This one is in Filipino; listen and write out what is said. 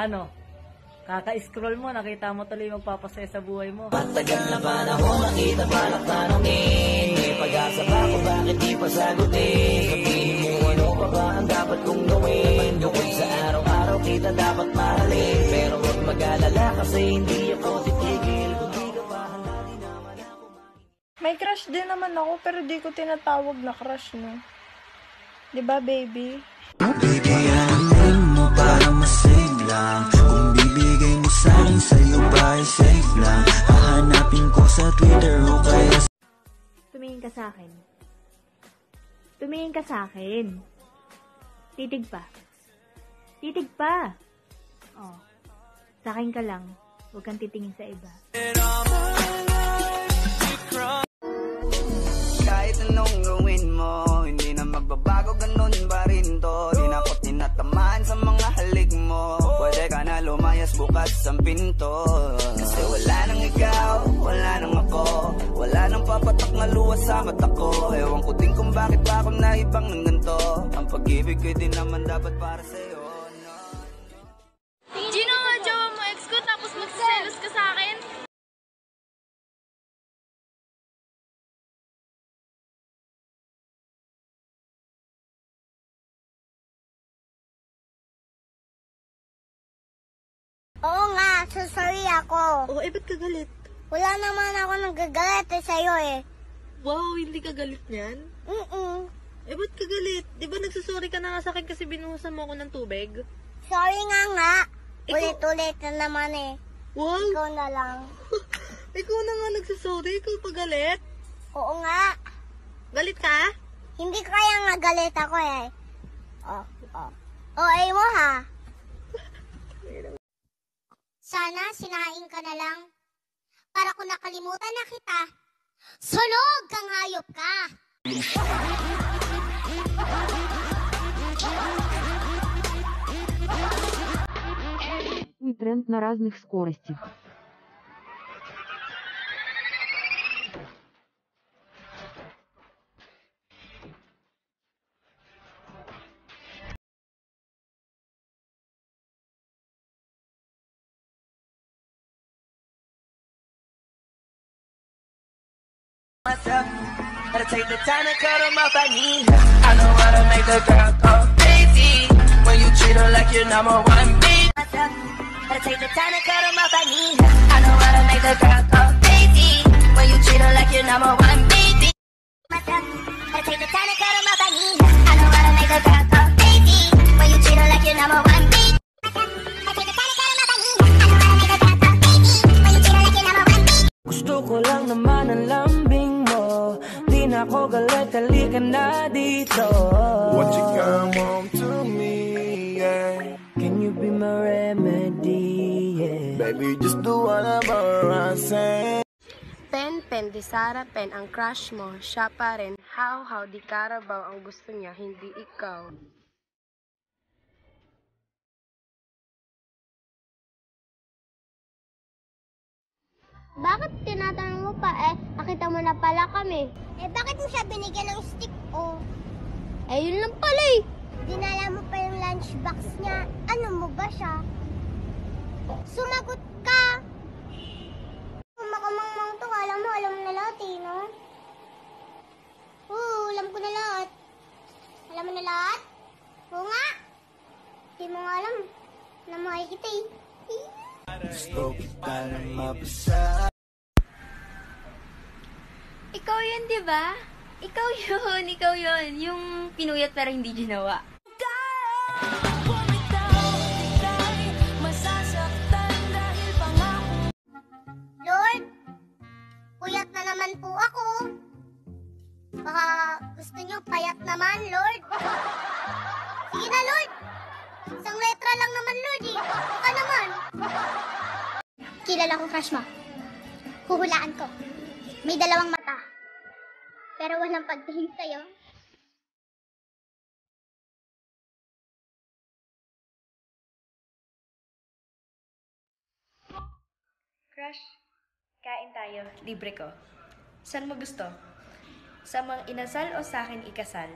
Ano? Kaka-scroll mo, nakita mo tuloy magpapasaya sa buhay mo. Matagal na panahon, nakita balak tanongin. May pag-asa ba kung bakit di pa sagutin? Sabihin mo ano pa ba ang dapat kong gawin? Bukod sa araw-araw kita dapat mahalin. Pero huwag mag-alala kasi hindi ako titigil. Kung di ka bahala, di naman ako makinig. May crush din naman ako pero di ko tinatawag na crush, no? Diba, baby? Bigayanin mo para masave lang. Kung bibigay mo sa'kin, sa'yo ba ay safe lang? Hahanapin ko sa Twitter o kaya Tumingin ka sa akin. Tumingin ka sa akin. Titig pa. Titig pa. Oh. Sa akin ka lang. Huwag kang titingin sa iba. kahit anong gawin mo, hindi na magbabago, ganun pa rin to. Di na ako tinatamaan sa mga halik mo. Pwede ka na lumayas, bukas ang pinto. Kasi wala nang ikaw, wala nang ako. Wala nang papatak na luha sa mata ko. Ewan ko din kung bakit pa ako naibang ng ganito. Ang pag-ibig ko din naman dapat para sa'yo. Gino, nga jowa mo ex ko tapos magsiselos ka sa akin? Oo nga, so sorry ako. Oo, ba't ka galit? Wala naman ako nagagalit sa'yo eh. Wow, hindi ka galit niyan? Ba't ka galit? Di ba nagsasorry ka na nga sa akin kasi binuhusan mo ako ng tubig? Sorry nga. Ikaw- Ulit-ulit na naman eh. Wow! Ikaw na lang. Ikaw na nga nagsasorry, ikaw pa galit? Oo nga. Galit ka? Hindi kaya nga galit ako eh. ay mo ha. Sana sinaing ka na lang. Para kung nakalimutan na kita, sunog kang hayop ka. Тренд на разных скоростях. Gotta take the time to cut them off, I need her. I know how to make the girl go crazy. When you treat her like your number one beat. Gotta take the time to cut them off, I need her. I know how to make the girl go crazy. When you treat her like your number one beat. Gotta take the time to cut them off, I need her. I know how to make the girl go crazy. When you treat her like your number one beat. Gusto ko lang naman ang lambing mo. Di na ako galit, halika na dito. What you come home to me, yeah. Can you be my remedy, yeah. Baby, just do whatever I say. Pen di Sara Pen ang crush mo, siya pa rin. How di Carabao ang gusto niya, hindi ikaw. Bakit tinatanong mo pa nakita mo na pala kami? Bakit mo siya binigyan ng stick yun lang pala Dinala mo pa yung lunchbox niya. Ano mo ba siya? Sumagot ka! Makamangmang to, alam mo na lahat no? Oo, alam ko na lahat. Alam mo na lahat? Oo nga! Di mo nga alam na mahal kita Gusto kita na mabasa. Ikaw yun, di ba? Ikaw yun. Yung pinuyat pero hindi ginawa. Lord, puyat na naman po ako. Baka gusto nyo payat naman, Lord. Sige na, Lord. Isang letra lang naman, Lord Baka naman. Kilala ko crush mo. Huhulaan ko. May dalawang mata. Pero walang pagtingin sa'yo. Crush, kain tayo. Libre ko. Saan mo gusto? Sa mga inasal o sa akin ikasal?